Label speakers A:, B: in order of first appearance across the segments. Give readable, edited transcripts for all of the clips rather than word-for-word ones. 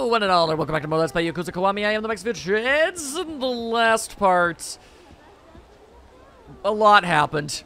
A: Hello, one and all, and welcome back to more Let's Play Yakuza Kiwami. I am the Mexican Kids. In the last part, a lot happened.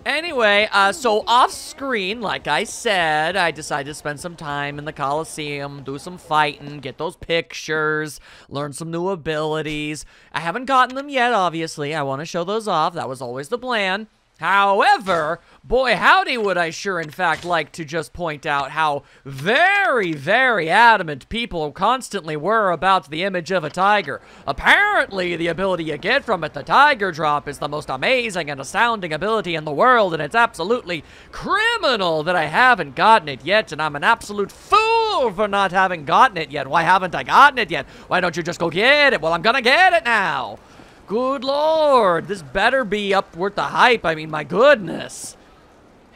A: Anyway, so off screen, like I said, I decided to spend some time in the Coliseum, do some fighting, get those pictures, learn some new abilities. I haven't gotten them yet, obviously. I want to show those off. That was always the plan. However, boy howdy would I sure in fact like to just point out how very, very adamant people constantly were about the image of a tiger. Apparently, the ability you get from it, the tiger drop, is the most amazing and astounding ability in the world, and it's absolutely criminal that I haven't gotten it yet, and I'm an absolute fool for not having gotten it yet. Why haven't I gotten it yet? Why don't you just go get it? Well, I'm gonna get it now. Good lord, this better be up worth the hype. I mean, my goodness.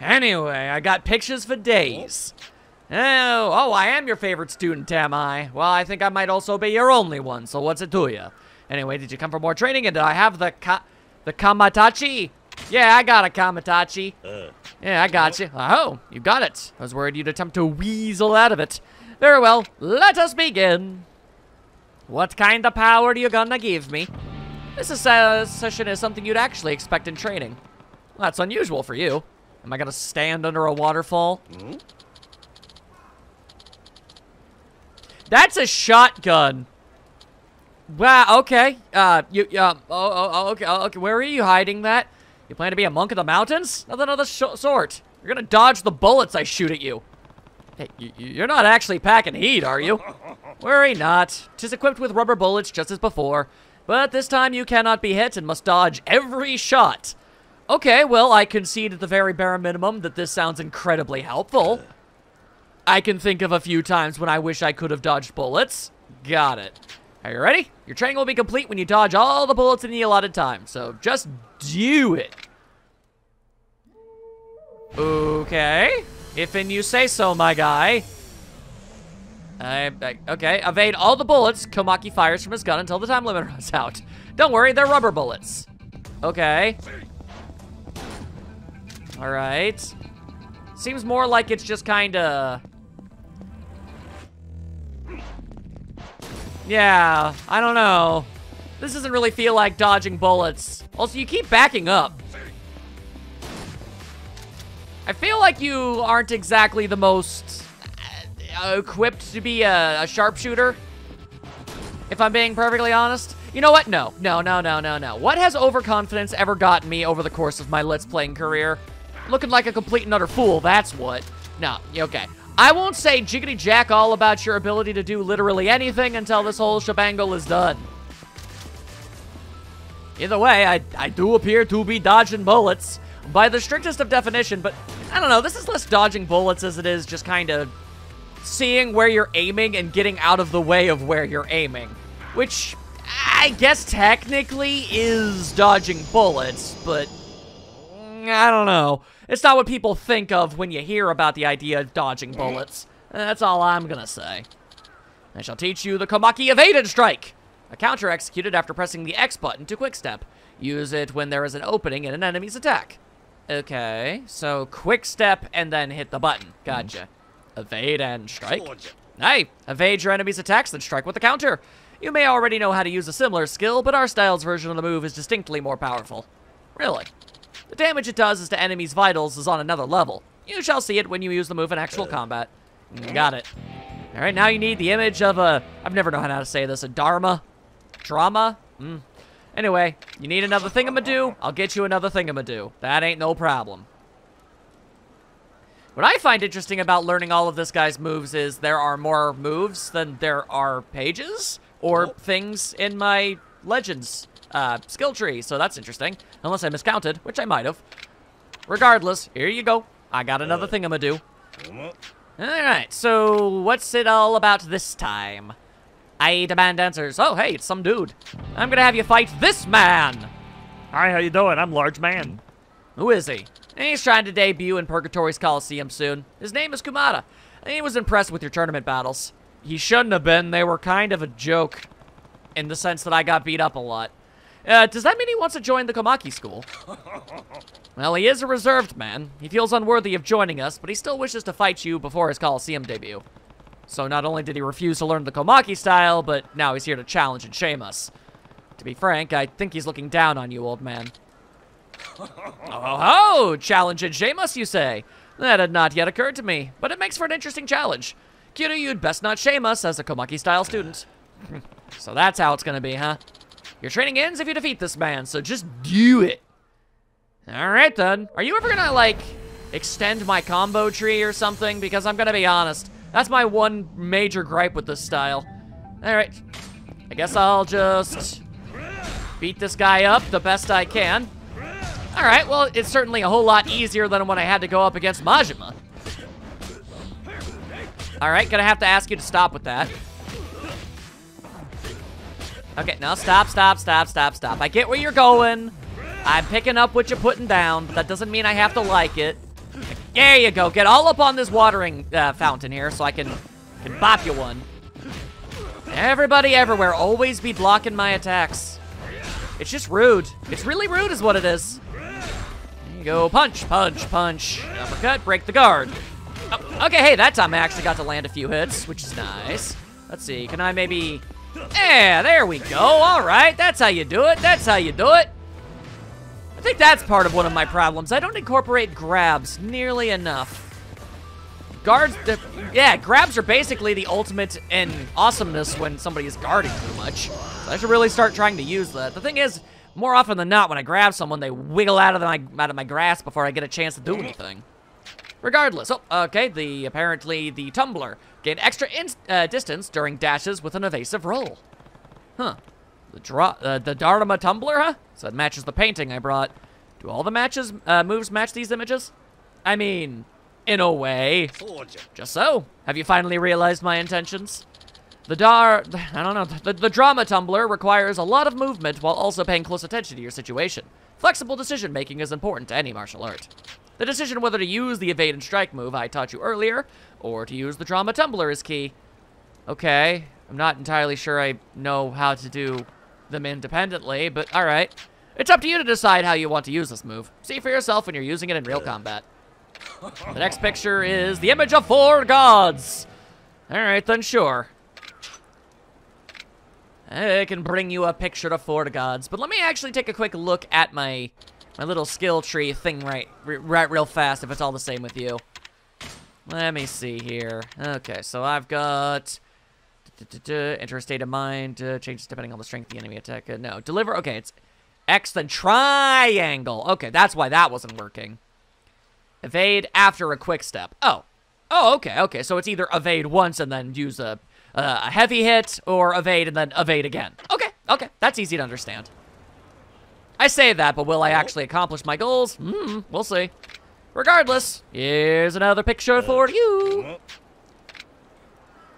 A: Anyway, I got pictures for days. Oh, I am your favorite student, am I? Well, I think I might also be your only one, so what's it to you? Anyway, did you come for more training, and did I have the Kamatachi? Yeah, I got a Kamatachi. Yeah, I got you. Oh, you got it. I was worried you'd attempt to weasel out of it. Very well, let us begin. What kind of power are you gonna give me? This session is something you'd actually expect in training. Well, that's unusual for you. Am I gonna stand under a waterfall? That's a shotgun. Wow, okay. Okay, where are you hiding that? You plan to be a monk in the mountains? Nothing of the sort. You're gonna dodge the bullets I shoot at you. Hey, you're not actually packing heat, are you? Worry not. 'Tis equipped with rubber bullets just as before. But this time you cannot be hit and must dodge every shot. Okay, well, I concede at the very bare minimum that this sounds incredibly helpful. I can think of a few times when I wish I could have dodged bullets. Got it. Are you ready? Your training will be complete when you dodge all the bullets in the allotted time, so just do it. Okay. If and you say so, my guy. Okay, evade all the bullets Komaki fires from his gun until the time limit runs out. Don't worry, they're rubber bullets. Okay. Alright. Seems more like it's just kinda... Yeah, I don't know. This doesn't really feel like dodging bullets. Also, you keep backing up. I feel like you aren't exactly the most... equipped to be a sharpshooter, if I'm being perfectly honest. You know what? No. What has overconfidence ever gotten me over the course of my Let's Playing career? Looking like a complete and utter fool, that's what. No, okay. I won't say jiggity jack all about your ability to do literally anything until this whole shebangle is done. Either way, I do appear to be dodging bullets by the strictest of definition, but I don't know, this is less dodging bullets as it is just kind of seeing where you're aiming and getting out of the way of where you're aiming. Which, I guess technically is dodging bullets, but I don't know. It's not what people think of when you hear about the idea of dodging bullets. That's all I'm gonna say. I shall teach you the Komaki Evaded Strike. A counter executed after pressing the X button to quick step. Use it when there is an opening in an enemy's attack. Okay, so quick step and then hit the button. Gotcha. Evade and strike. Hey, evade your enemy's attacks, then strike with the counter. You may already know how to use a similar skill, but our style's version of the move is distinctly more powerful. Really. The damage it does to enemies' vitals is on another level. You shall see it when you use the move in actual combat. Got it. Alright, now you need the image of a... I've never known how to say this. A Dharma? Drama? Anyway, you need another thingamadoo? I'll get you another thingamadoo. That ain't no problem. What I find interesting about learning all of this guy's moves is there are more moves than there are pages or things in my Legends skill tree, so that's interesting. Unless I miscounted, which I might have. Regardless, here you go. I got another thingamadoo. Alright, so what's it all about this time? I demand answers. Oh, hey, it's some dude. I'm gonna have you fight this man!
B: Hi, how you doing? I'm Large Man.
A: Who is he? He's trying to debut in Purgatory's Coliseum soon. His name is Kumada. He was impressed with your tournament battles. He shouldn't have been. They were kind of a joke. In the sense that I got beat up a lot. Does that mean he wants to join the Komaki school? Well, he is a reserved man. He feels unworthy of joining us, but he still wishes to fight you before his Coliseum debut. So not only did he refuse to learn the Komaki style, but now he's here to challenge and shame us. To be frank, I think he's looking down on you, old man. Oh, challenge and shame us, you say? That had not yet occurred to me, but it makes for an interesting challenge. Kiryu, you'd best not shame us as a Komaki-style student. So that's how it's gonna be, huh? Your training ends if you defeat this man, so just do it. Alright then. Are you ever gonna, like, extend my combo tree or something? Because I'm gonna be honest, that's my one major gripe with this style. Alright. I guess I'll just beat this guy up the best I can. Alright, well, it's certainly a whole lot easier than when I had to go up against Majima. Alright, gonna have to ask you to stop with that. Okay, now stop. I get where you're going. I'm picking up what you're putting down, but that doesn't mean I have to like it. There you go. Get all up on this watering fountain here so I can bop you one. Everybody everywhere always be blocking my attacks. It's just rude. It's really rude is what it is. There you go. Punch. Uppercut, break the guard. Oh, okay, hey, that time I actually got to land a few hits, which is nice. Let's see, can I maybe... Yeah, there we go. All right, that's how you do it. I think that's part of one of my problems. I don't incorporate grabs nearly enough. Grabs are basically the ultimate in awesomeness when somebody is guarding too much. So I should really start trying to use that. The thing is, more often than not, when I grab someone, they wiggle out of my grasp before I get a chance to do anything. Regardless, okay, apparently the tumbler gained extra distance during dashes with an evasive roll. Huh. The Dharma tumbler, huh? So it matches the painting I brought. Do all the moves match these images? I mean, in a way. Just so. Have you finally realized my intentions? The drama tumbler requires a lot of movement while also paying close attention to your situation. Flexible decision-making is important to any martial art. The decision whether to use the evade and strike move I taught you earlier, or to use the drama tumbler is key. Okay, I'm not entirely sure I know how to do them independently, but alright. It's up to you to decide how you want to use this move. See for yourself when you're using it in real combat. The next picture is the image of 4 gods. Alright then, sure. I can bring you a picture of 4 gods, but let me actually take a quick look at my little skill tree thing right real fast, if it's all the same with you. Let me see here. Okay, so I've got enter a state of mind, changes depending on the strength of the enemy attack. No, deliver, okay, it's X then triangle. Okay, that's why that wasn't working. Evade after a quick step. Oh, okay, so it's either evade once and then use a heavy hit, or evade and then evade again. Okay, that's easy to understand. I say that, but will I actually accomplish my goals? We'll see. Regardless, here's another picture for you.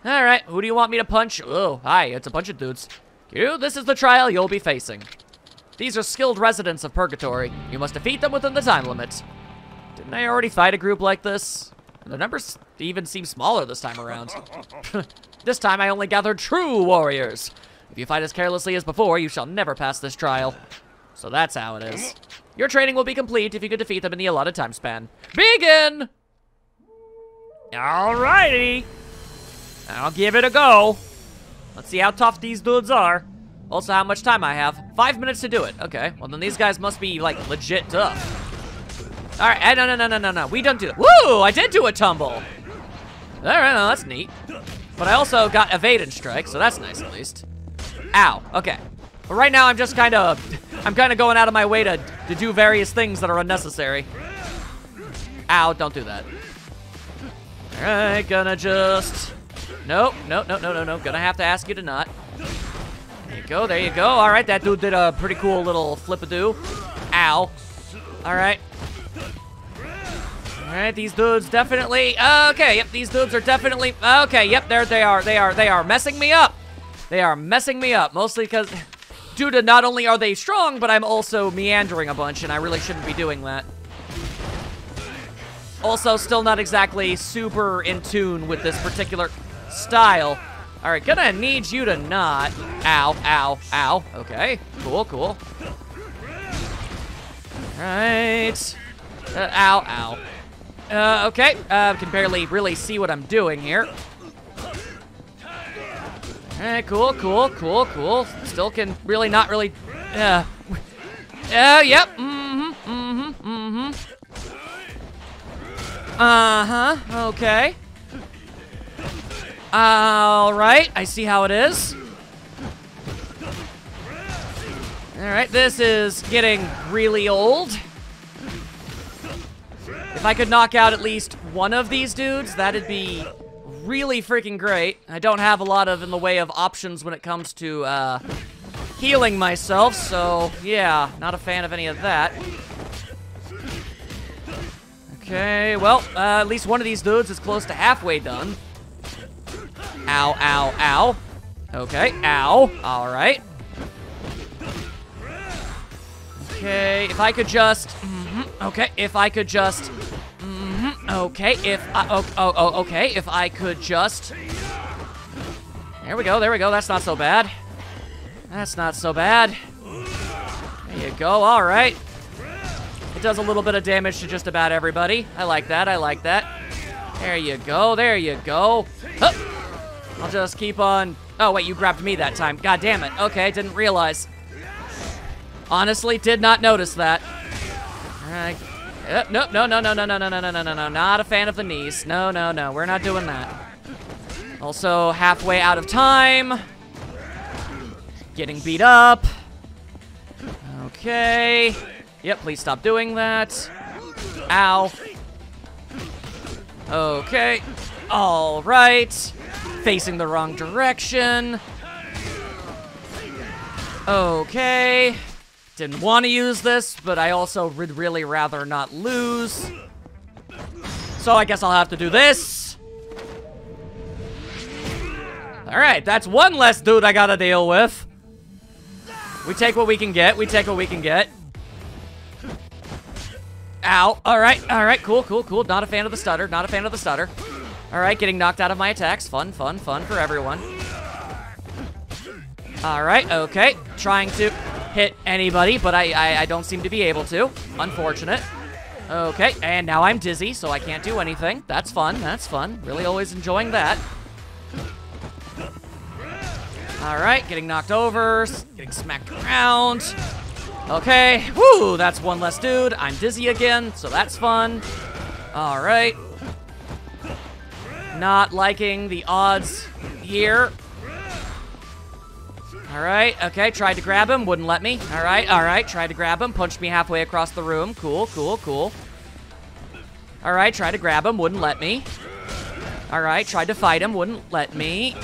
A: Alright, who do you want me to punch? Oh, hi, it's a bunch of dudes. This is the trial you'll be facing. These are skilled residents of Purgatory. You must defeat them within the time limit. Didn't I already fight a group like this? The numbers even seem smaller this time around. This time I only gathered true warriors. If you fight as carelessly as before, you shall never pass this trial. So that's how it is. Your training will be complete if you can defeat them in the allotted time span. Begin!
B: Alrighty. I'll give it a go. Let's see how tough these dudes are.
A: Also, how much time I have. 5 minutes to do it. Okay, well then these guys must be, like, legit tough. Alright, no. We don't do that. Woo! I did do a tumble. Alright, no, that's neat. But I also got evade and strike, so that's nice at least. Ow, okay. But right now I'm just I'm kind of going out of my way to do various things that are unnecessary. Ow, don't do that. Alright, gonna just... Nope, no. Gonna have to ask you to not. There you go. Alright, that dude did a pretty cool little flip-a-doo. Ow. Alright. Alright, these dudes definitely... Okay, yep, these dudes are definitely... Okay, yep, there they are. They are messing me up. They are messing me up, mostly because... Due to not only are they strong, but I'm also meandering a bunch, and I really shouldn't be doing that. Also, still not exactly super in tune with this particular style. Alright, gonna need you to not. Ow. Okay, cool. Alright. Ow. Okay, can barely really see what I'm doing here. Alright, cool, cool, cool, cool. Still can really not really... yep. Uh-huh, okay. Alright, I see how it is. Alright, this is getting really old. If I could knock out at least one of these dudes, that'd be really freaking great. I don't have a lot in the way of options when it comes to, healing myself, so, yeah, not a fan of any of that. Okay, well, at least one of these dudes is close to halfway done. Ow, ow, ow. Okay, ow. Alright. Okay, if I could just... okay, if I could just... okay, if I... okay, if I could just... There we go, that's not so bad. That's not so bad. There you go, alright. It does a little bit of damage to just about everybody. I like that, I like that. There you go, there you go. Hup. I'll just keep on... Oh, wait, you grabbed me that time. God damn it. Okay, didn't realize. Honestly, did not notice that. Alright. Nope, no, not a fan of the knees. No, we're not doing that. Also, halfway out of time. Getting beat up. Okay. Yep, please stop doing that. Ow. Okay. Alright. Facing the wrong direction. Okay. Didn't want to use this, but I also would really rather not lose. So I guess I'll have to do this. Alright, that's one less dude I gotta deal with. We take what we can get. We take what we can get. Ow. Alright, cool. Not a fan of the stutter. Not a fan of the stutter. Alright, getting knocked out of my attacks. Fun for everyone. Alright, okay. Trying to hit anybody, but I don't seem to be able to. Unfortunate. Okay, and now I'm dizzy, so I can't do anything. That's fun, that's fun. Really always enjoying that. Alright, getting knocked over, getting smacked around. Okay, whoo, that's one less dude. I'm dizzy again, so that's fun. Alright. Not liking the odds here. Alright, okay, tried to grab him, wouldn't let me. Alright, tried to grab him, punched me halfway across the room. Cool. Alright, tried to grab him, wouldn't let me. Alright, tried to fight him, wouldn't let me.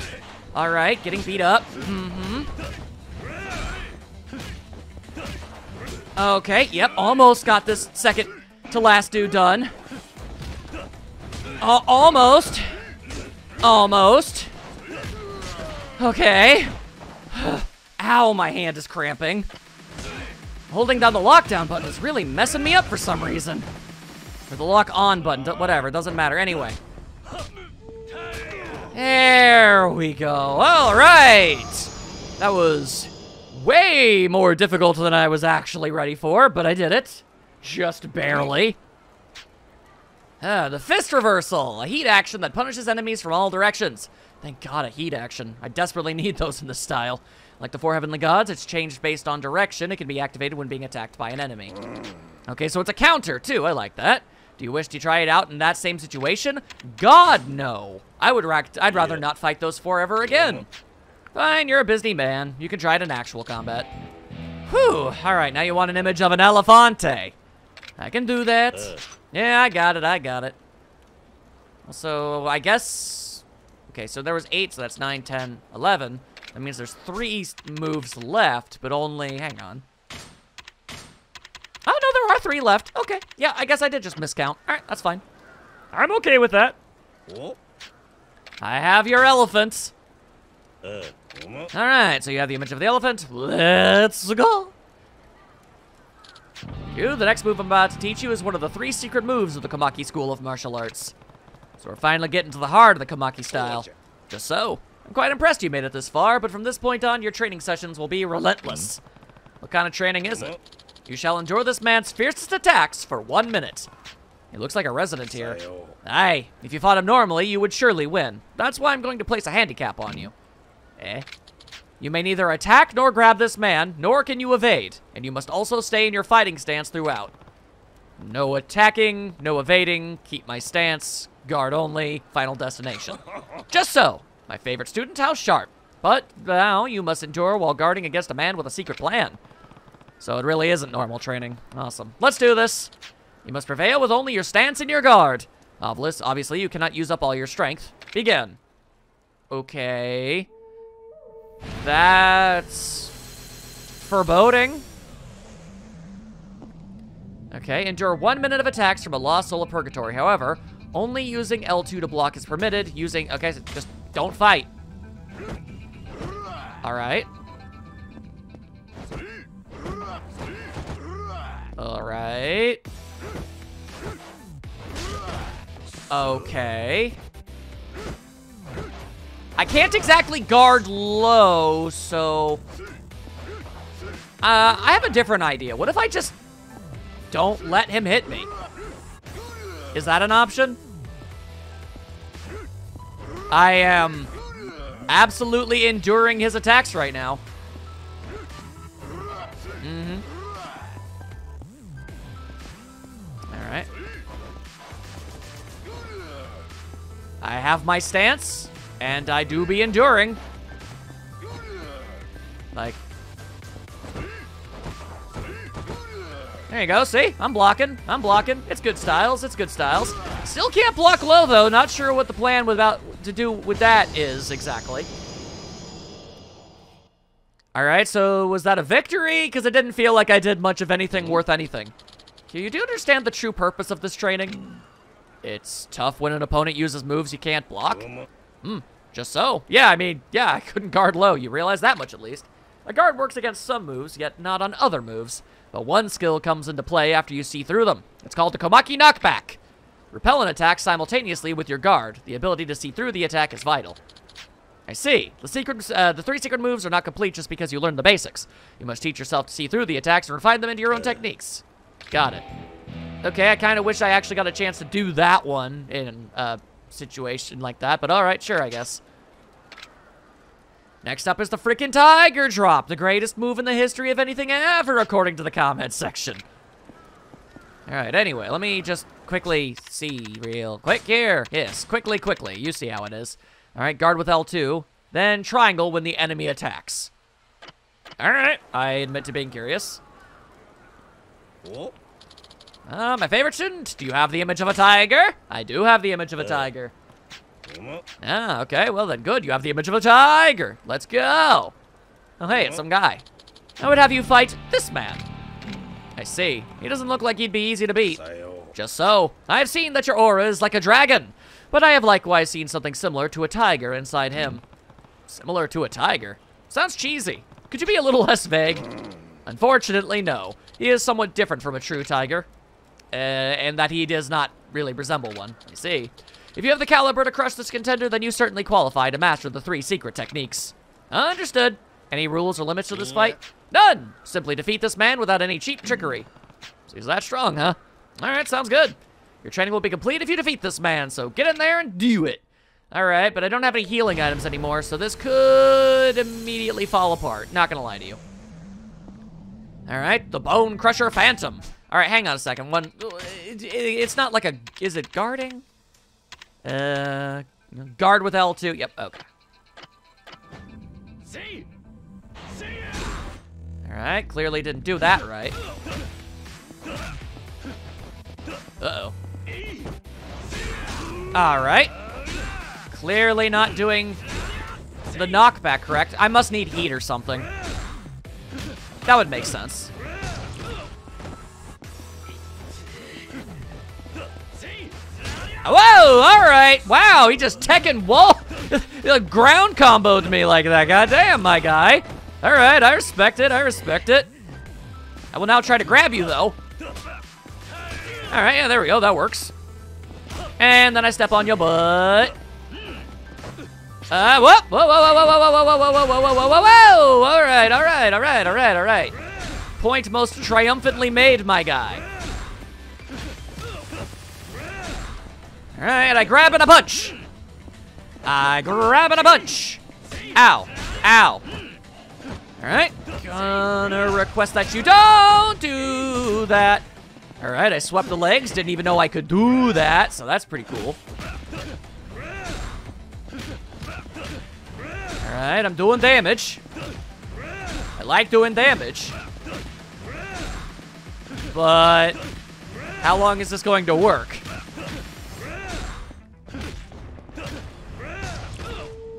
A: Alright, getting beat up. Okay, yep, almost got this second to last dude done. Almost. Okay. Ow, my hand is cramping. Holding down the lockdown button is really messing me up for some reason. Or the lock on button, whatever, doesn't matter. Anyway. There we go. All right. That was way more difficult than I was actually ready for, but I did it. Just barely. The fist reversal, a heat action that punishes enemies from all directions. Thank God, a heat action. I desperately need those in this style. Like the four heavenly gods, it's changed based on direction. It can be activated when being attacked by an enemy. Okay, so it's a counter, too. I like that. Do you wish to try it out in that same situation? God, no. I'd rather not fight those four ever again. Fine, you're a busy man. You can try it in actual combat. Whew. All right, now you want an image of an elefante. I can do that. Yeah, I got it. So, I guess... Okay, so there was 8, so that's 9, 10, 11. That means there's 3 moves left, but only... Hang on. Oh, no, there are 3 left. Okay, yeah, I guess I did just miscount. All right, that's fine. I'm okay with that. I have your elephants. All right, so you have the image of the elephant. Let's go. The next move I'm about to teach you is one of the 3 secret moves of the Kamaki School of Martial Arts. So we're finally getting to the heart of the Kamaki style. Just so. I'm quite impressed you made it this far, but from this point on, your training sessions will be relentless. What kind of training is it? You shall endure this man's fiercest attacks for 1 minute. He looks like a resident here. Aye, if you fought him normally, you would surely win. That's why I'm going to place a handicap on you. You may neither attack nor grab this man, nor can you evade, and you must also stay in your fighting stance throughout. No attacking, no evading, keep my stance, guard only, final destination. Just so. My favorite student, how sharp. But now you must endure while guarding against a man with a secret plan. So it really isn't normal training. Awesome. Let's do this. You must prevail with only your stance and your guard. Obviously, you cannot use up all your strength. Begin. Okay. That's foreboding. Okay, endure 1 minute of attacks from a lost soul of purgatory. However, only using L2 to block is permitted. Okay, so just don't fight. All right. All right. Okay. I can't exactly guard low, so... I have a different idea. What if I just don't let him hit me? Is that an option? I am absolutely enduring his attacks right now. Alright. I have my stance, and I do be enduring. Like... There you go, see? I'm blocking. It's good styles, Still can't block low, though. Not sure what the plan to do with that is, exactly. Alright, so was that a victory? Because it didn't feel like I did much of anything worth anything. You do understand the true purpose of this training? It's tough when an opponent uses moves you can't block. Just so. Yeah, I mean, yeah, I couldn't guard low. You realize that much, at least. A guard works against some moves, yet not on other moves. But one skill comes into play after you see through them. It's called the Komaki Knockback. Repel an attack simultaneously with your guard. The ability to see through the attack is vital. I see. The 3 secret moves are not complete just because you learned the basics. You must teach yourself to see through the attacks and refine them into your own techniques. Got it. Okay, I kind of wish I actually got a chance to do that one in a situation like that, but alright, sure, I guess. Next up is the freaking Tiger Drop, the greatest move in the history of anything ever, according to the comments section. Alright, anyway, let me just quickly see real quick here. Yes, quickly. You see how it is. Alright, guard with L2, then triangle when the enemy attacks. Alright, I admit to being curious. My favorite student, do you have the image of a tiger? I do have the image of a tiger. Okay, well then good, you have the image of a tiger. Let's go. Oh hey, it's some guy. I would have you fight this man. I see, he doesn't look like he'd be easy to beat. Just so, I have seen that your aura is like a dragon, but I have likewise seen something similar to a tiger inside him. Similar to a tiger? Sounds cheesy. Could you be a little less vague? Unfortunately, no. He is somewhat different from a true tiger. And that he does not really resemble one. I see. If you have the caliber to crush this contender, then you certainly qualify to master the 3 secret techniques. Understood. Any rules or limits to this fight? None! Simply defeat this man without any cheap trickery. So he's that strong, huh? Alright, sounds good. Your training will be complete if you defeat this man, so get in there and do it. Alright, but I don't have any healing items anymore, so this could immediately fall apart. Not gonna lie to you. Alright, the Bone Crusher Phantom. Alright, hang on a second. It's not like a... Is it guarding? Guard with L2. Yep, okay. Alright, clearly didn't do that right. Uh-oh. Alright. Clearly not doing the knockback correct. I must need heat or something. That would make sense. Whoa, alright. Wow, he just Tekken wall ground comboed me like that. Goddamn, my guy. Alright, I respect it. I will now try to grab you, though. Alright, yeah, there we go. That works. And then I step on your butt. Whoa, whoa, whoa, whoa, whoa, whoa, whoa, whoa, whoa, whoa, whoa, whoa, whoa, whoa. Alright. Point most triumphantly made, my guy. Alright, I grab and a punch. Ow. Ow. Alright. Gonna request that you don't do that. Alright, I swept the legs. Didn't even know I could do that, so that's pretty cool. Alright, I'm doing damage. I like doing damage. But how long is this going to work?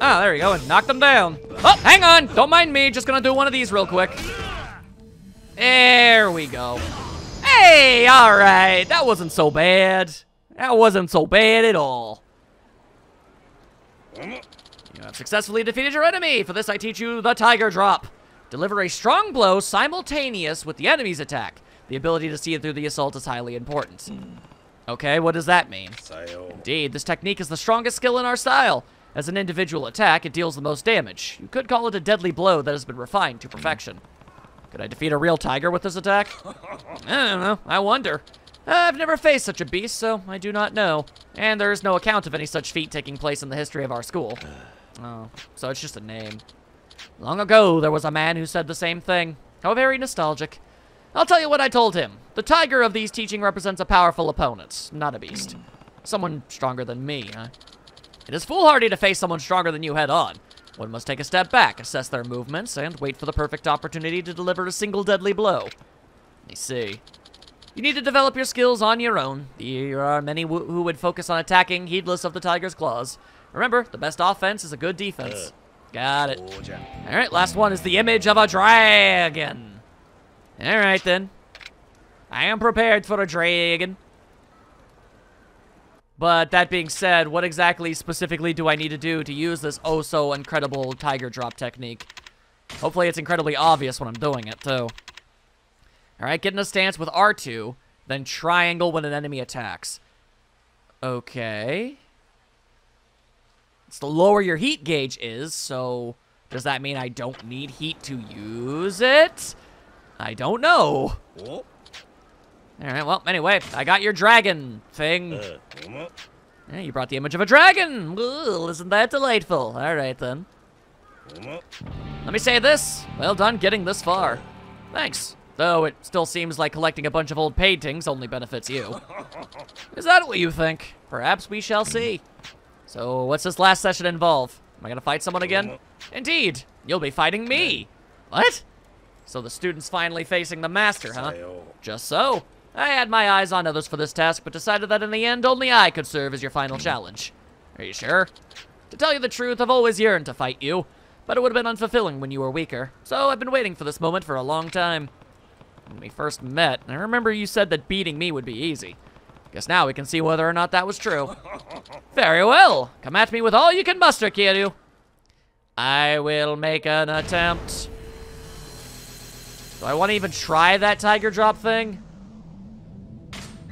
A: Oh, there you go, and knock them down. Oh, hang on, don't mind me, just gonna do one of these real quick. There we go. Hey, all right, that wasn't so bad. That wasn't so bad at all. You have successfully defeated your enemy. For this, I teach you the Tiger Drop. Deliver a strong blow simultaneous with the enemy's attack. The ability to see through the assault is highly important. Okay, what does that mean? Indeed, this technique is the strongest skill in our style. As an individual attack, it deals the most damage. You could call it a deadly blow that has been refined to perfection. Could I defeat a real tiger with this attack? I don't know. I wonder. I've never faced such a beast, so I do not know. And there is no account of any such feat taking place in the history of our school. Oh, so it's just a name. Long ago, there was a man who said the same thing. How very nostalgic. I'll tell you what I told him. The tiger of these teaching represents a powerful opponent, not a beast. Someone stronger than me, huh? It is foolhardy to face someone stronger than you head-on. One must take a step back, assess their movements, and wait for the perfect opportunity to deliver a single deadly blow. I see. You need to develop your skills on your own. There are many who would focus on attacking, heedless of the tiger's claws. Remember, the best offense is a good defense. Got it. Alright, last one is the image of a dragon. Alright then. I am prepared for a dragon. But that being said, what exactly specifically do I need to do to use this oh-so-incredible tiger drop technique? Hopefully it's incredibly obvious when I'm doing it, too. Alright, get in a stance with R2, then triangle when an enemy attacks. Okay. It's the lower your heat gauge is, so does that mean I don't need heat to use it? I don't know. Alright, well, anyway, I got your dragon thing. Yeah, you brought the image of a dragon. Ooh, isn't that delightful? Alright, then. Let me say this. Well done getting this far. Thanks. Though it still seems like collecting a bunch of old paintings only benefits you. Is that what you think? Perhaps we shall see. So, what's this last session involve? Am I gonna fight someone again? Indeed. You'll be fighting me. What? So the student's finally facing the master, huh? Just so. I had my eyes on others for this task, but decided that in the end, only I could serve as your final challenge. Are you sure? To tell you the truth, I've always yearned to fight you, but it would have been unfulfilling when you were weaker, so I've been waiting for this moment for a long time. When we first met, I remember you said that beating me would be easy. Guess now we can see whether or not that was true. Very well. Come at me with all you can muster, Kiryu. I will make an attempt. Do I want to even try that tiger drop thing?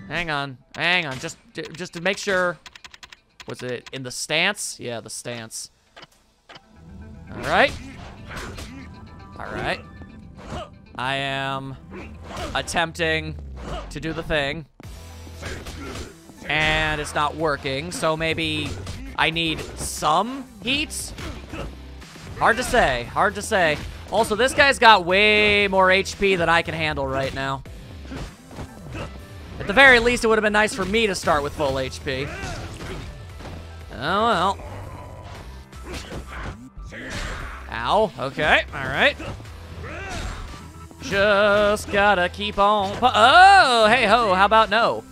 A: Hang on, just to make sure. Was it in the stance? Yeah, the stance. All right. I am attempting to do the thing. And it's not working, so maybe I need some heat? Hard to say. Also, this guy's got way more HP than I can handle right now. At the very least, it would have been nice for me to start with full HP. Oh, well. Ow, okay, alright. Just gotta keep on. Oh, hey ho, how about no?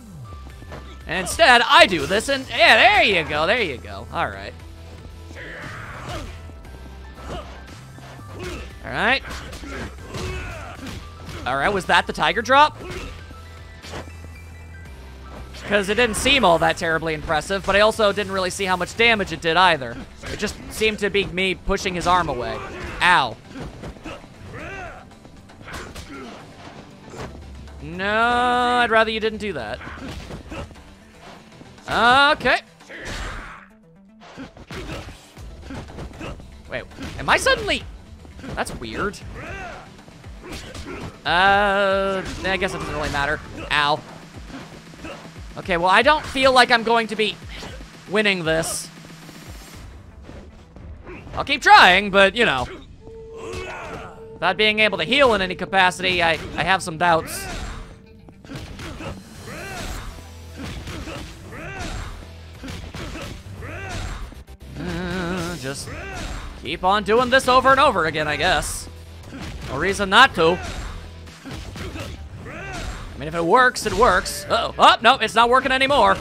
A: Instead, I do this, and yeah, there you go. Alright. Alright, was that the tiger drop? Because it didn't seem all that terribly impressive, but I also didn't really see how much damage it did either. It just seemed to be me pushing his arm away. Ow. No, I'd rather you didn't do that. Okay. Wait, am I suddenly... That's weird. I guess it doesn't really matter. Ow. Okay, well, I don't feel like I'm going to be winning this. I'll keep trying, but, you know, Without being able to heal in any capacity, I have some doubts. Just keep on doing this over and over again, I guess. No reason not to. I mean, if it works, it works. Uh-oh. Oh, no, it's not working anymore.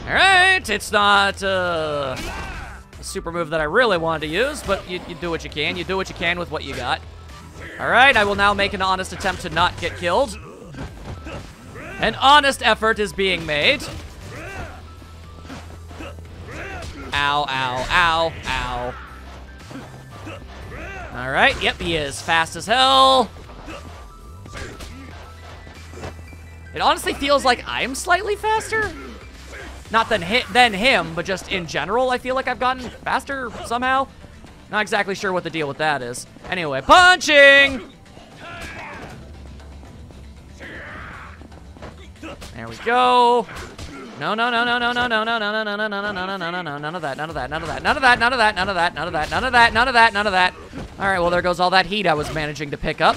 A: All right, it's not a super move that I really wanted to use, but you do what you can. You do what you can with what you got. All right, I will now make an honest attempt to not get killed. An honest effort is being made. Ow, ow, ow, ow. All right, yep, he is fast as hell. It honestly feels like I'm slightly faster. Not than him, but just in general, I feel like I've gotten faster somehow. Not exactly sure what the deal with that is. Anyway, punching! There we go. No, no, no, no, no, no, no, no, no, no, no, no, no, no, no, no, no, no, none of that, none of that, none of that, none of that, none of that, none of that, none of that, none of that, none of that, none of that. All right, well, there goes all that heat I was managing to pick up.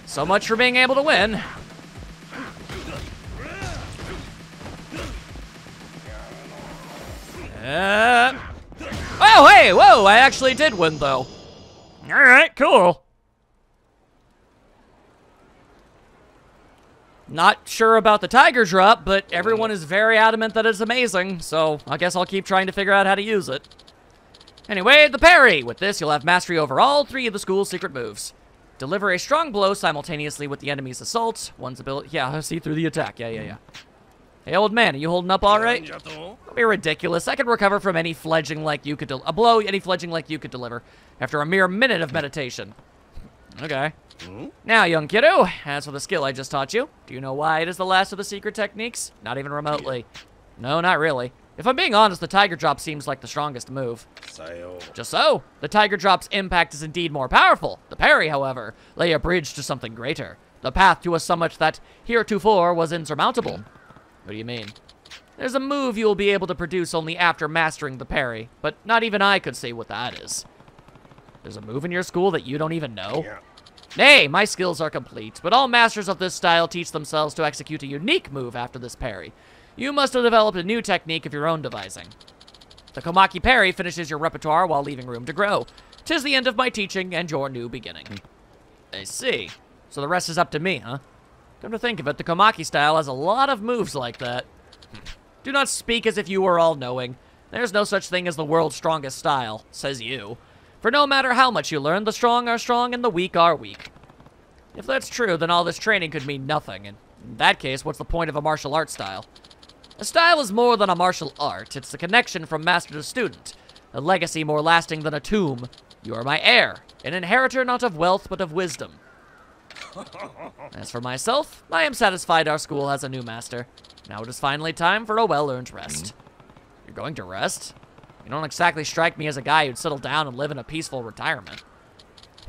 A: So much for being able to win. Oh, hey, whoa, I actually did win, though. All right, cool. Not sure about the tiger drop, but everyone is very adamant that it's amazing, so I guess I'll keep trying to figure out how to use it. Anyway, the parry. With this, you'll have mastery over all 3 of the school's secret moves. Deliver a strong blow simultaneously with the enemy's assault. One's ability... Yeah, I see through the attack. Yeah. Hey, old man, are you holding up all right? Don't be ridiculous. I could recover from any fledgling like you could... A blow any fledgling like you could deliver after a mere minute of meditation. Okay. Now, young kiddo, as for the skill I just taught you, do you know why it is the last of the secret techniques? Not even remotely. No, not really. If I'm being honest, the tiger drop seems like the strongest move. Just so. The tiger drop's impact is indeed more powerful. The parry, however, lay a bridge to something greater. The path to a summit that heretofore was insurmountable. What do you mean? There's a move you will be able to produce only after mastering the parry, but not even I could say what that is. There's a move in your school that you don't even know? Yeah. Nay, my skills are complete, but all masters of this style teach themselves to execute a unique move after this parry. You must have developed a new technique of your own devising. The Komaki parry finishes your repertoire while leaving room to grow. 'Tis the end of my teaching and your new beginning. I see. So the rest is up to me, huh? Come to think of it, the Komaki style has a lot of moves like that. Do not speak as if you were all-knowing. There's no such thing as the world's strongest style, says you. For no matter how much you learn, the strong are strong and the weak are weak. If that's true, then all this training could mean nothing, and in that case, what's the point of a martial art style? A style is more than a martial art. It's the connection from master to student, a legacy more lasting than a tomb. You are my heir, an inheritor not of wealth but of wisdom. As for myself, I am satisfied our school has a new master. Now it is finally time for a well-earned rest. You're going to rest? You don't exactly strike me as a guy who'd settle down and live in a peaceful retirement.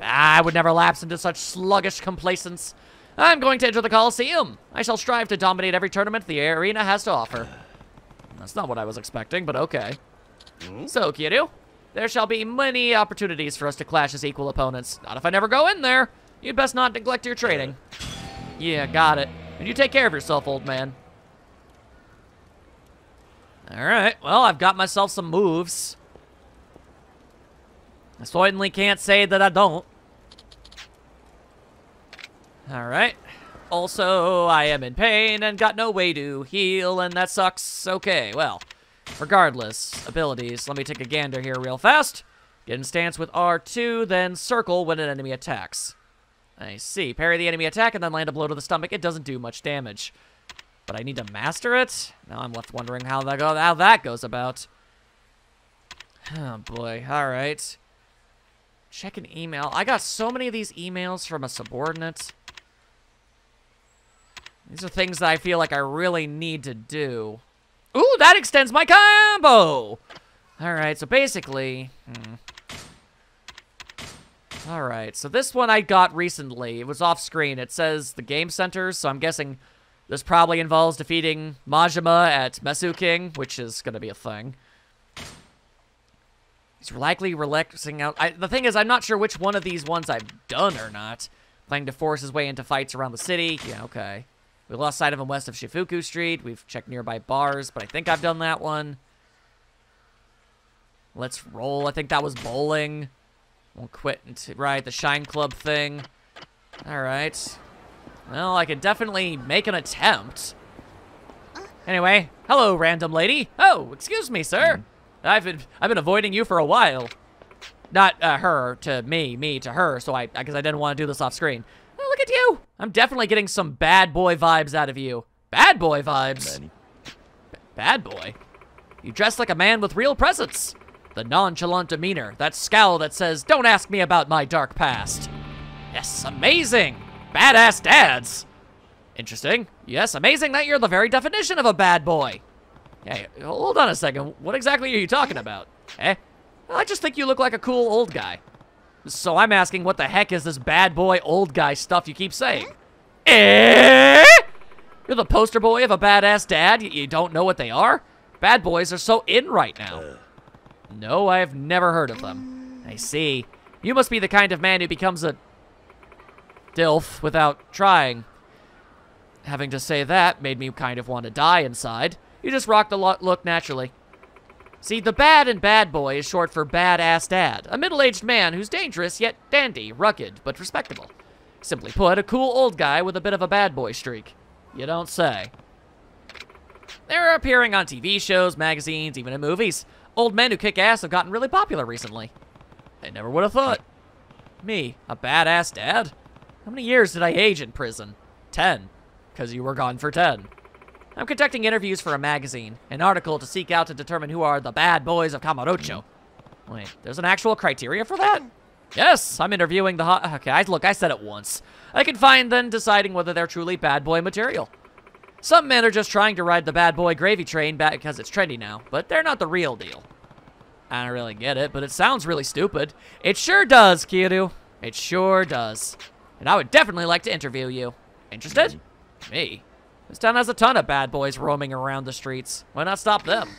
A: I would never lapse into such sluggish complacence. I'm going to enter the Coliseum. I shall strive to dominate every tournament the arena has to offer. That's not what I was expecting, but okay. So, Kiryu, there shall be many opportunities for us to clash as equal opponents. Not if I never go in there. You'd best not neglect your training. Yeah, got it. And you take care of yourself, old man. Alright, well, I've got myself some moves. I certainly can't say that I don't. Alright. Also, I am in pain and got no way to heal, and that sucks. Okay, well, regardless, abilities. Let me take a gander here real fast. Get in stance with R2, then circle when an enemy attacks. I see. Parry the enemy attack and then land a blow to the stomach. It doesn't do much damage. But I need to master it? Now I'm left wondering how that goes about. Oh, boy. All right. Check an email. I got so many of these emails from a subordinate. These are things that I feel like I really need to do. Ooh, that extends my combo! All right, so basically... All right, so this one I got recently. It was off screen. It says the game center, so I'm guessing... This probably involves defeating Majima at Mesu King, which is going to be a thing. He's likely relaxing out. The thing is, I'm not sure which one of these ones I've done or not. Planning to force his way into fights around the city. Yeah, okay. We lost sight of him west of Shifuku Street. We've checked nearby bars, but I think I've done that one. Let's roll. I think that was bowling. Won't quit until, right, the Shine Club thing. All right. Well, I could definitely make an attempt. Anyway, hello, random lady. Oh, excuse me, sir. I've been avoiding you for a while. Not her to me to her. So because I didn't want to do this off screen. Oh, look at you. I'm definitely getting some bad boy vibes out of you. Bad boy vibes. Bad boy. You dress like a man with real presence. The nonchalant demeanor, that scowl that says, "Don't ask me about my dark past." Yes, amazing. Badass dads. Interesting. Yes, amazing that you're the very definition of a bad boy. Hey, hold on a second. What exactly are you talking about? Eh? Well, I just think you look like a cool old guy. So I'm asking, what the heck is this bad boy old guy stuff you keep saying? Eh? You're the poster boy of a badass dad? You don't know what they are? Bad boys are so in right now. No, I've never heard of them. I see. You must be the kind of man who becomes a DILF without trying. Having to say that made me kind of want to die inside. You just rock the look naturally. See, the bad in bad boy is short for badass dad, a middle-aged man who's dangerous yet dandy, rugged, but respectable. Simply put, a cool old guy with a bit of a bad boy streak. You don't say. They're appearing on TV shows, magazines, even in movies. Old men who kick ass have gotten really popular recently. I never would have thought. Me, a badass dad? How many years did I age in prison? 10. Because you were gone for 10. I'm conducting interviews for a magazine, an article to seek out to determine who are the bad boys of Kamurocho. Wait, there's an actual criteria for that? Yes, I'm interviewing the hot... Okay, look, I said it once. I can find then deciding whether they're truly bad boy material. Some men are just trying to ride the bad boy gravy train back because it's trendy now, but they're not the real deal. I don't really get it, but it sounds really stupid. It sure does, Kiryu. It sure does. And I would definitely like to interview you. Interested? Me? This town has a ton of bad boys roaming around the streets. Why not stop them?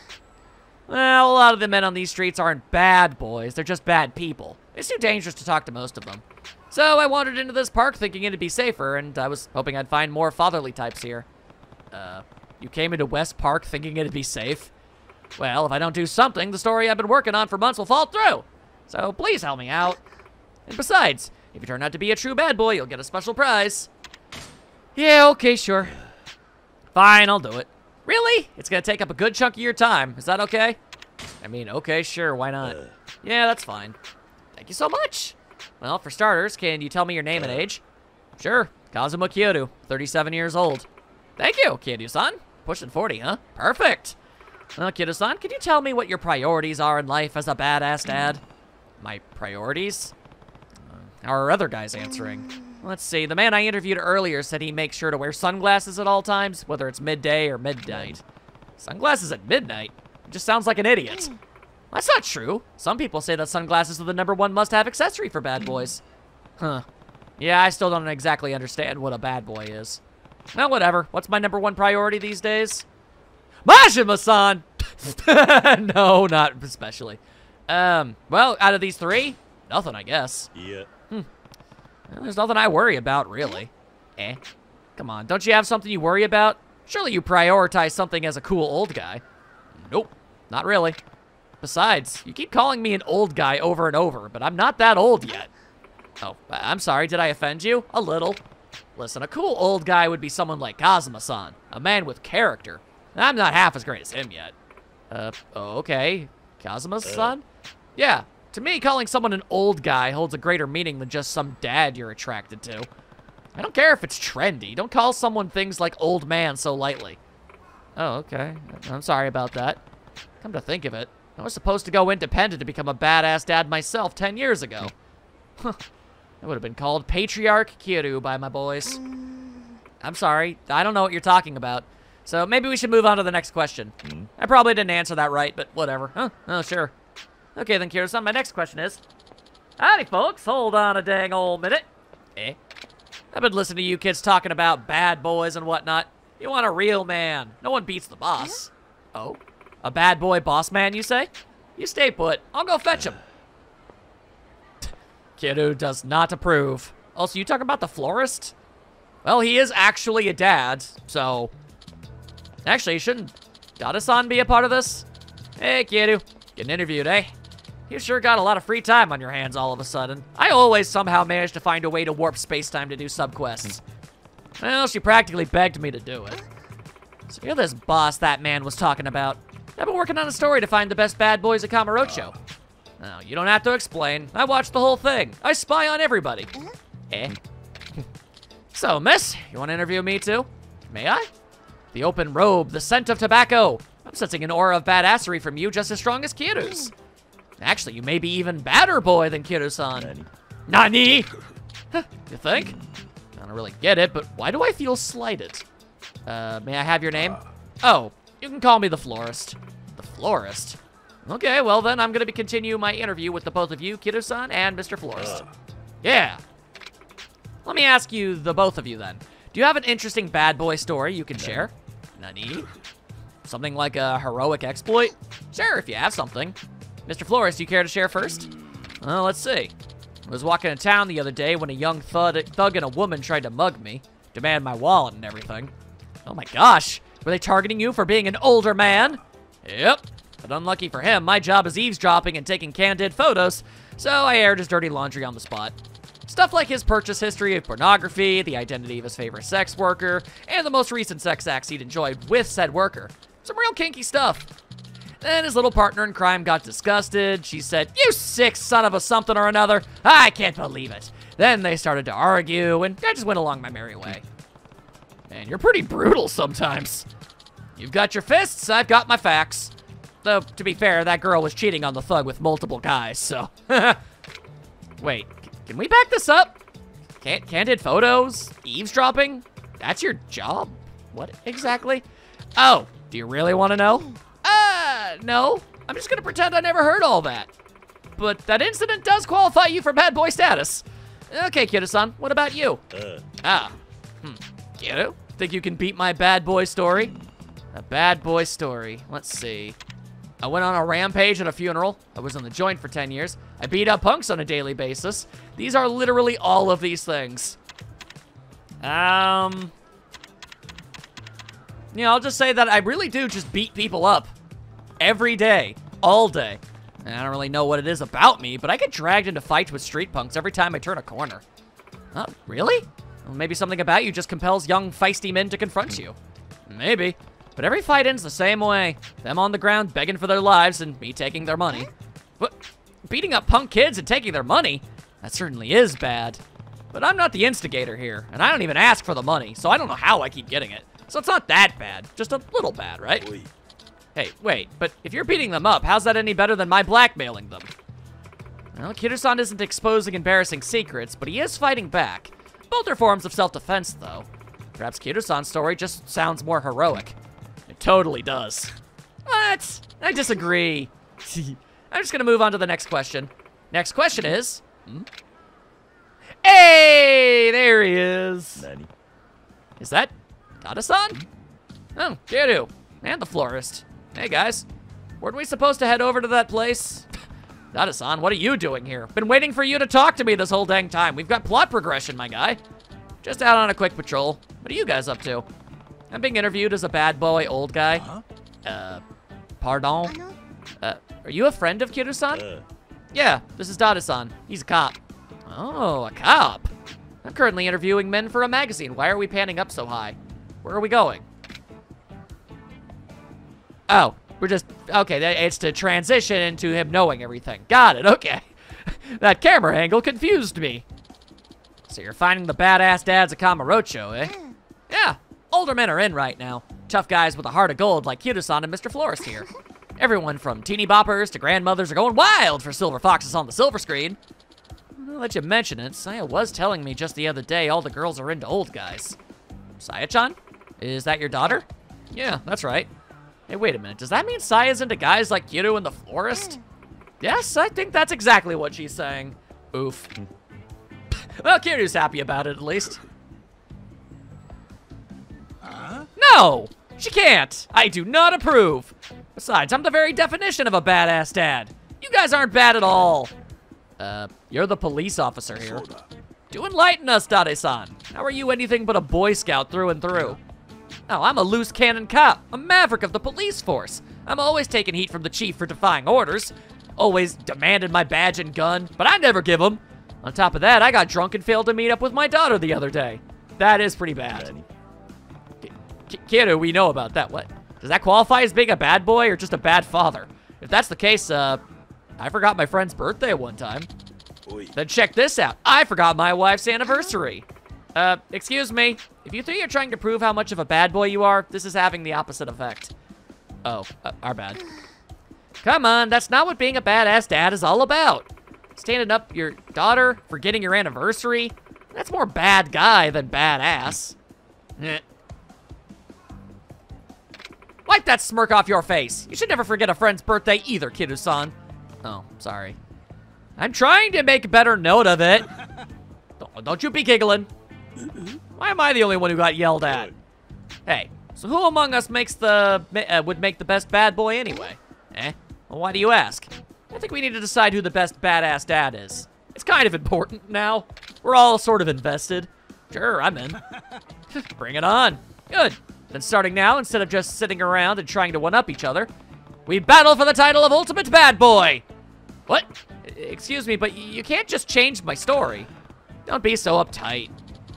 A: Well, a lot of the men on these streets aren't bad boys. They're just bad people. It's too dangerous to talk to most of them. So I wandered into this park thinking it'd be safer, and I was hoping I'd find more fatherly types here. You came into West Park thinking it'd be safe? Well, if I don't do something, the story I've been working on for months will fall through. So please help me out. And besides, if you turn out to be a true bad boy, you'll get a special prize. Yeah, okay, sure. Fine, I'll do it. Really? It's gonna take up a good chunk of your time. Is that okay? I mean, okay, sure, why not? Yeah, that's fine. Thank you so much. Well, for starters, can you tell me your name and age? Sure, Kazuma Kyoto, 37 years old. Thank you, Kiryu-san. Pushing 40, huh? Perfect. Well, Kiryu-san, can you tell me what your priorities are in life as a badass dad? My priorities? How are other guys answering? Let's see, the man I interviewed earlier said he makes sure to wear sunglasses at all times, whether it's midday or midnight. Sunglasses at midnight? It just sounds like an idiot. That's not true. Some people say that sunglasses are the #1 must-have accessory for bad boys. Huh. Yeah, I still don't exactly understand what a bad boy is. Well, whatever. What's my #1 priority these days? Majima-san! No, not especially. Well, out of these 3, nothing, I guess.
C: Yeah.
A: Well, there's nothing I worry about, really. Eh? Come on, don't you have something you worry about? Surely you prioritize something as a cool old guy. Nope, not really. Besides, you keep calling me an old guy over and over, but I'm not that old yet. Oh, I'm sorry, did I offend you? A little. Listen, a cool old guy would be someone like Kazuma-san, a man with character. I'm not half as great as him yet. Okay. Kazuma-san? Yeah, to me, calling someone an old guy holds a greater meaning than just some dad you're attracted to. I don't care if it's trendy. Don't call someone things like old man so lightly. Oh, okay. I'm sorry about that. Come to think of it, I was supposed to go independent to become a badass dad myself 10 years ago. Huh. I would have been called Patriarch Kiryu by my boys. I'm sorry, I don't know what you're talking about. So maybe we should move on to the next question. I probably didn't answer that right, but whatever. Huh? Oh, sure. Okay then, Kiryu-san, my next question is... Howdy, folks. Hold on a dang old minute. Eh? I've been listening to you kids talking about bad boys and whatnot. You want a real man. No one beats the boss. Oh? A bad boy boss man, you say? You stay put. I'll go fetch him. Kiddo does not approve. Also, you talking about the florist? Well, he is actually a dad, so... Actually, shouldn't Dada-san be a part of this? Hey, kiddo. Getting interviewed, eh? You sure got a lot of free time on your hands all of a sudden. I always somehow manage to find a way to warp space-time to do subquests. Well, she practically begged me to do it. So you're this boss that man was talking about. I've been working on a story to find the best bad boys at Kamurocho. No, you don't have to explain. I watched the whole thing. I spy on everybody. Eh? So, miss, you want to interview me too? May I? The open robe, the scent of tobacco. I'm sensing an aura of badassery from you just as strong as Kiru's. Actually, you may be even badder boy than Kiru-san. Nani? You think? I don't really get it, but why do I feel slighted? May I have your name? Oh, you can call me the florist. The florist? Okay, well then I'm gonna continue my interview with the both of you, Kiru-san and Mr. Florist. Yeah. Let me ask you, the both of you then. Do you have an interesting bad boy story you can share? Nani? Something like a heroic exploit? Sure, if you have something. Mr. Florist, you care to share first? Well, let's see. I was walking in town the other day when a young thug and a woman tried to mug me, demand my wallet and everything. Oh my gosh, were they targeting you for being an older man? Yep, but unlucky for him, my job is eavesdropping and taking candid photos, so I aired his dirty laundry on the spot. Stuff like his purchase history of pornography, the identity of his favorite sex worker, and the most recent sex acts he'd enjoyed with said worker. Some real kinky stuff. Then his little partner in crime got disgusted. She said, "You sick son of a something or another. I can't believe it." Then they started to argue, and I just went along my merry way. Man, you're pretty brutal sometimes. You've got your fists, I've got my facts. Though, to be fair, that girl was cheating on the thug with multiple guys, so... Wait, can we back this up? Candid photos? Eavesdropping? That's your job? What exactly? Oh, do you really want to know? No. I'm just gonna pretend I never heard all that. But that incident does qualify you for bad boy status. Okay, Kiddo-san, what about you? Kiddo, think you can beat my bad boy story? A bad boy story, let's see. I went on a rampage at a funeral. I was on the joint for 10 years. I beat up punks on a daily basis. These are literally all of these things. I'll just say that I really do just beat people up. Every day. All day. And I don't really know what it is about me, but I get dragged into fights with street punks every time I turn a corner. Oh, really? Well, maybe something about you just compels young, feisty men to confront you. Maybe. But every fight ends the same way. Them on the ground begging for their lives and me taking their money. What? Beating up punk kids and taking their money? That certainly is bad. But I'm not the instigator here, and I don't even ask for the money, so I don't know how I keep getting it. So it's not that bad. Just a little bad, right? Hey, wait, but if you're beating them up, how's that any better than my blackmailing them? Well, Kiddo-san isn't exposing embarrassing secrets, but he is fighting back. Both are forms of self-defense, though. Perhaps Kiddo-san's story just sounds more heroic. It totally does. What? I disagree. I'm just gonna move on to the next question. Next question is... Hey, there he is.
C: Nani?
A: Is that Dada-san? Oh, Kiddo. And the florist. Hey, guys. Weren't we supposed to head over to that place? Dada-san, what are you doing here? Been waiting for you to talk to me this whole dang time. We've got plot progression, my guy. Just out on a quick patrol. What are you guys up to? I'm being interviewed as a bad boy old guy. Pardon? Are you a friend of Kiddo-san? Yeah, this is Dada-san. He's a cop. Oh, a cop. I'm currently interviewing men for a magazine. Why are we panning up so high? Where are we going? Oh, we're just, okay, it's to transition into him knowing everything. Got it, okay. That camera angle confused me. So you're finding the badass dads of Kamurocho, eh? Yeah, older men are in right now. Tough guys with a heart of gold like Kiddo-san and Mr. Florist here. Everyone from teeny boppers to grandmothers are going wild for silver foxes on the silver screen. Now that you mention it, Saya was telling me just the other day all the girls are into old guys. Saya-chan? Is that your daughter? Yeah, that's right. Hey, wait a minute. Does that mean Saya's into guys like Kiddo and the florist? Yes, I think that's exactly what she's saying. Oof. Well, Kiryu's happy about it, at least. No! She can't! I do not approve! Besides, I'm the very definition of a badass dad. You guys aren't bad at all. You're the police officer here. Do enlighten us, Dade-san. How are you anything but a Boy Scout through and through? Oh, I'm a loose cannon cop, a maverick of the police force. I'm always taking heat from the chief for defying orders. Always demanded my badge and gun, but I never give them. On top of that, I got drunk and failed to meet up with my daughter the other day. That is pretty bad. Kiddo, we know about that. What? Does that qualify as being a bad boy or just a bad father? If that's the case, I forgot my friend's birthday one time. Then check this out. I forgot my wife's anniversary. Excuse me. If you think you're trying to prove how much of a bad boy you are, this is having the opposite effect. Oh, our bad. Come on, that's not what being a badass dad is all about. Standing up your daughter, forgetting your anniversary, that's more bad guy than badass. Wipe that smirk off your face. You should never forget a friend's birthday either, Kiru-san. Oh, sorry. I'm trying to make a better note of it. Don't you be giggling. Why am I the only one who got yelled at? Hey, so who among us would make the best bad boy anyway? Well, why do you ask? I think we need to decide who the best badass dad is. It's kind of important now. We're all sort of invested. Sure, I'm in. Bring it on. Good. Then starting now, instead of just sitting around and trying to one-up each other, we battle for the title of Ultimate Bad Boy. What? Excuse me, but you can't just change my story. Don't be so uptight.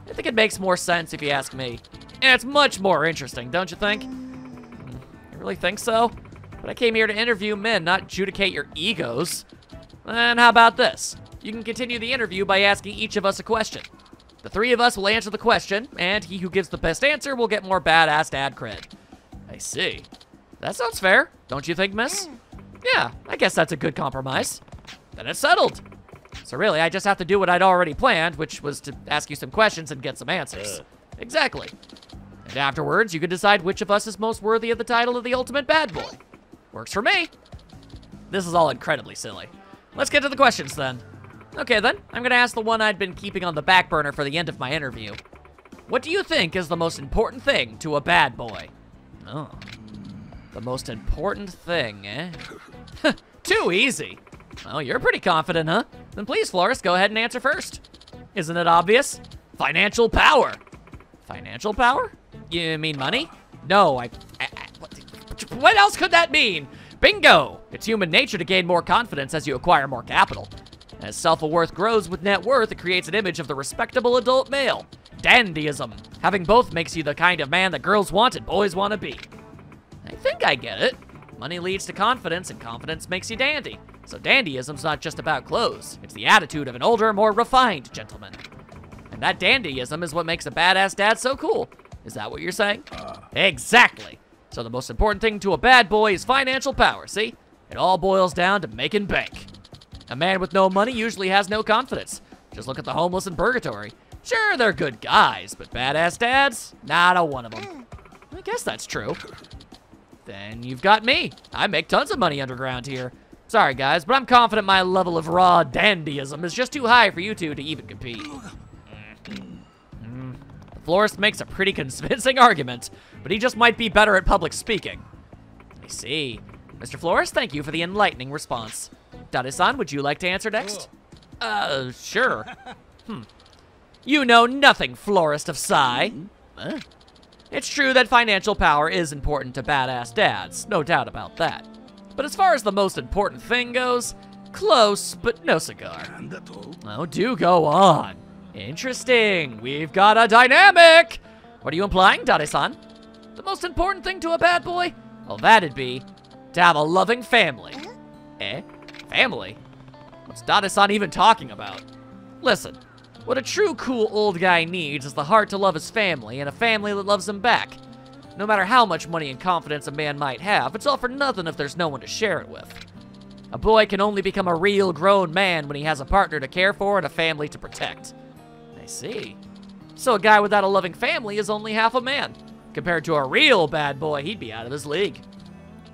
A: I think it makes more sense if you ask me. And it's much more interesting, don't you think? You really think so? But I came here to interview men, not adjudicate your egos. And how about this? You can continue the interview by asking each of us a question. The three of us will answer the question, and he who gives the best answer will get more badass dad cred. I see. That sounds fair, don't you think, miss? Yeah, I guess that's a good compromise. Then it's settled. So really, I just have to do what I'd already planned, which was to ask you some questions and get some answers. Exactly. And afterwards, you can decide which of us is most worthy of the title of the Ultimate Bad Boy. Works for me. This is all incredibly silly. Let's get to the questions then. Okay then, I'm gonna ask the one I'd been keeping on the back burner for the end of my interview. What do you think is the most important thing to a bad boy? Oh, the most important thing, eh? Too easy. Well, you're pretty confident, huh? Then please, Florist, go ahead and answer first. Isn't it obvious? Financial power. Financial power? You mean money? No, what else could that mean? Bingo! It's human nature to gain more confidence as you acquire more capital. As self-worth grows with net worth, it creates an image of the respectable adult male. Dandyism. Having both makes you the kind of man that girls want and boys want to be. I think I get it. Money leads to confidence, and confidence makes you dandy. So dandyism's not just about clothes. It's the attitude of an older, more refined gentleman. And that dandyism is what makes a badass dad so cool. Is that what you're saying? Exactly. So the most important thing to a bad boy is financial power, see? It all boils down to making bank. A man with no money usually has no confidence. Just look at the homeless in purgatory. Sure, they're good guys, but badass dads? Not a one of them. I guess that's true. Then you've got me. I make tons of money underground here. Sorry, guys, but I'm confident my level of raw dandyism is just too high for you two to even compete. The Florist makes a pretty convincing argument, but he just might be better at public speaking. I see. Mr. Florist, thank you for the enlightening response. Dade-san, would you like to answer next? Sure. You know nothing, Florist of Sai. It's true that financial power is important to badass dads, no doubt about that. But as far as the most important thing goes, close, but no cigar. Oh, do go on. Interesting. We've got a dynamic. What are you implying, Dade-san? The most important thing to a bad boy? Well, that'd be to have a loving family. Family? What's Dade-san even talking about? Listen, what a true cool old guy needs is the heart to love his family and a family that loves him back. No matter how much money and confidence a man might have, it's all for nothing if there's no one to share it with. A boy can only become a real grown man when he has a partner to care for and a family to protect. I see. So a guy without a loving family is only half a man. Compared to a real bad boy, he'd be out of his league.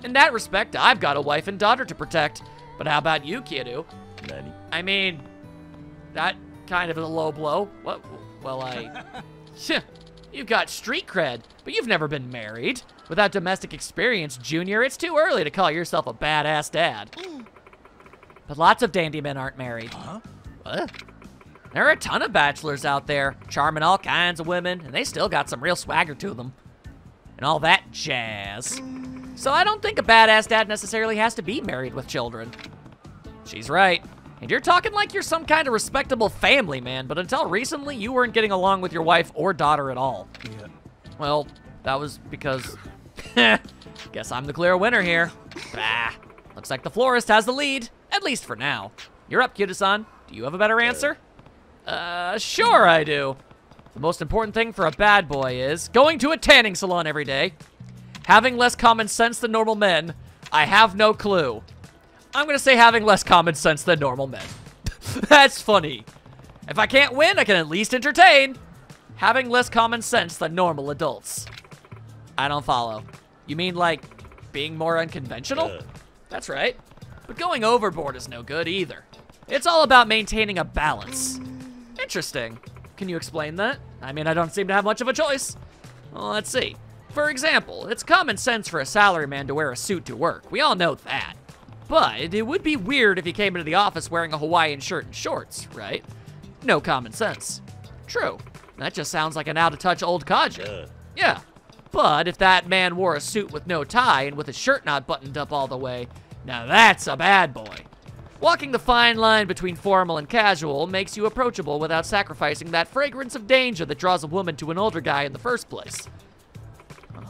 A: In that respect, I've got a wife and daughter to protect. But how about you, kiddo? I mean, that kind of is a low blow. What? Well, You've got street cred, but you've never been married. Without domestic experience, Junior, it's too early to call yourself a badass dad. But lots of dandy men aren't married.
C: Huh?
A: What? There are a ton of bachelors out there, charming all kinds of women, and they still got some real swagger to them. And all that jazz. So I don't think a badass dad necessarily has to be married with children. She's right. And you're talking like you're some kind of respectable family man, but until recently, you weren't getting along with your wife or daughter at all.
C: Yeah.
A: Well, that was because... Guess I'm the clear winner here. Bah. Looks like the florist has the lead, at least for now. You're up, Kyuta-san. Do you have a better answer? Sure I do. The most important thing for a bad boy is going to a tanning salon every day, having less common sense than normal men. I have no clue. I'm gonna say having less common sense than normal men. That's funny. If I can't win, I can at least entertain. Having less common sense than normal adults. I don't follow. You mean like being more unconventional? That's right. But going overboard is no good either. It's all about maintaining a balance. Interesting. Can you explain that? I mean, I don't seem to have much of a choice. Well, let's see. For example, it's common sense for a salaryman to wear a suit to work. We all know that. But it would be weird if he came into the office wearing a Hawaiian shirt and shorts, right? No common sense. True. That just sounds like an out-of-touch old codger. Yeah. But if that man wore a suit with no tie and with his shirt not buttoned up all the way, now that's a bad boy. Walking the fine line between formal and casual makes you approachable without sacrificing that fragrance of danger that draws a woman to an older guy in the first place.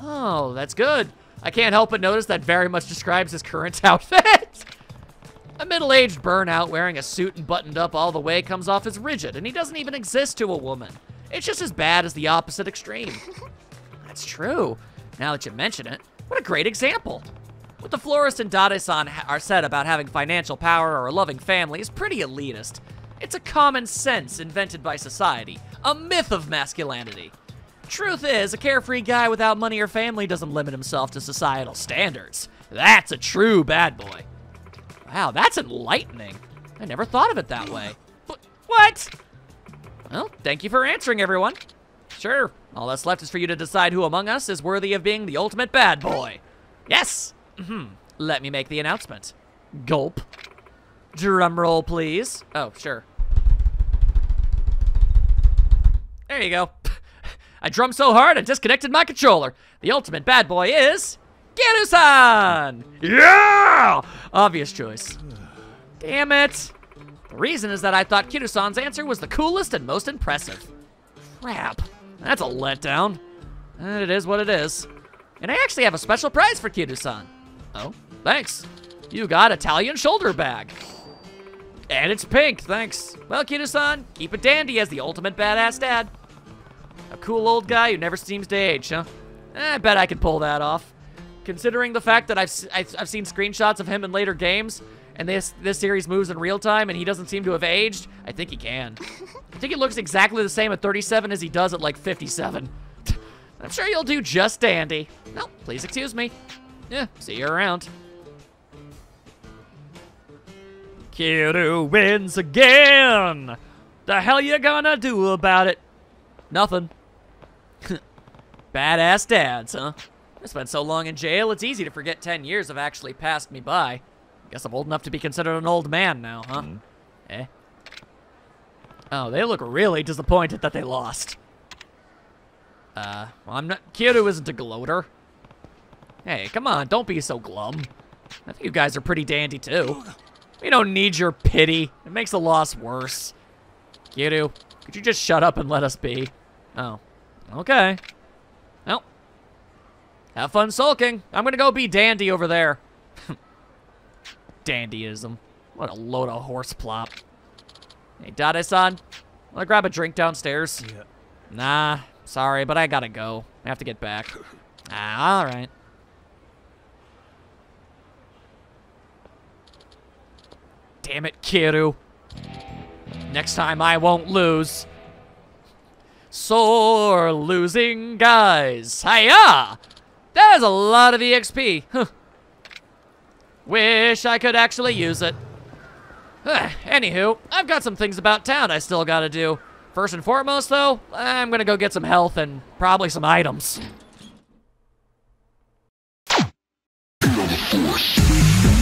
A: Oh, that's good. I can't help but notice that very much describes his current outfit. A middle-aged burnout wearing a suit and buttoned up all the way comes off as rigid, and he doesn't even exist to a woman. It's just as bad as the opposite extreme. That's true. Now that you mention it, what a great example. What the florist and Dade-san are said about having financial power or a loving family is pretty elitist. It's a common sense invented by society, a myth of masculinity. Truth is, a carefree guy without money or family doesn't limit himself to societal standards. That's a true bad boy. Wow, that's enlightening. I never thought of it that way. What? Well, thank you for answering, everyone. Sure, all that's left is for you to decide who among us is worthy of being the ultimate bad boy. Yes! Let me make the announcement. Gulp. Drum roll, please. Oh, sure. There you go. I drummed so hard I disconnected my controller. The ultimate bad boy is... Kiru-san! Yeah! Obvious choice. Damn it. The reason is that I thought Kiru-san's answer was the coolest and most impressive. Crap. That's a letdown. And it is what it is. And I actually have a special prize for Kiru-san. Oh, thanks. You got Italian shoulder bag. And it's pink, thanks. Well, Kiru-san, keep it dandy as the ultimate badass dad. A cool old guy who never seems to age, huh? I bet I could pull that off. Considering the fact that I've seen screenshots of him in later games, and this series moves in real time, and he doesn't seem to have aged, I think he can. I think he looks exactly the same at 37 as he does at like 57. I'm sure you'll do just dandy. Well, please excuse me. Yeah, see you around.
B: Kiru wins again! The hell you gonna do about it?
A: Nothing. Badass dads, huh? I spent so long in jail, it's easy to forget 10 years have actually passed me by. Guess I'm old enough to be considered an old man now, huh? Eh? Oh, they look really disappointed that they lost. Well, I'm not... Kiru isn't a gloater. Hey, come on, don't be so glum. I think you guys are pretty dandy, too. We don't need your pity. It makes the loss worse. Kiru, could you just shut up and let us be? Oh, okay. Well, have fun sulking. I'm gonna go be dandy over there. Dandyism. What a load of horse plop. Hey, Dade-san, wanna grab a drink downstairs?
C: Yeah.
A: Nah, sorry, but I gotta go. I have to get back. Ah, all right. Damn it, Kiru. Next time I won't lose. Sore losing guys. Hiya! That is a lot of EXP. Huh. Wish I could actually use it. Anywho, I've got some things about town I still gotta do. First and foremost, though, I'm gonna go get some health and probably some items.
C: Feel the force.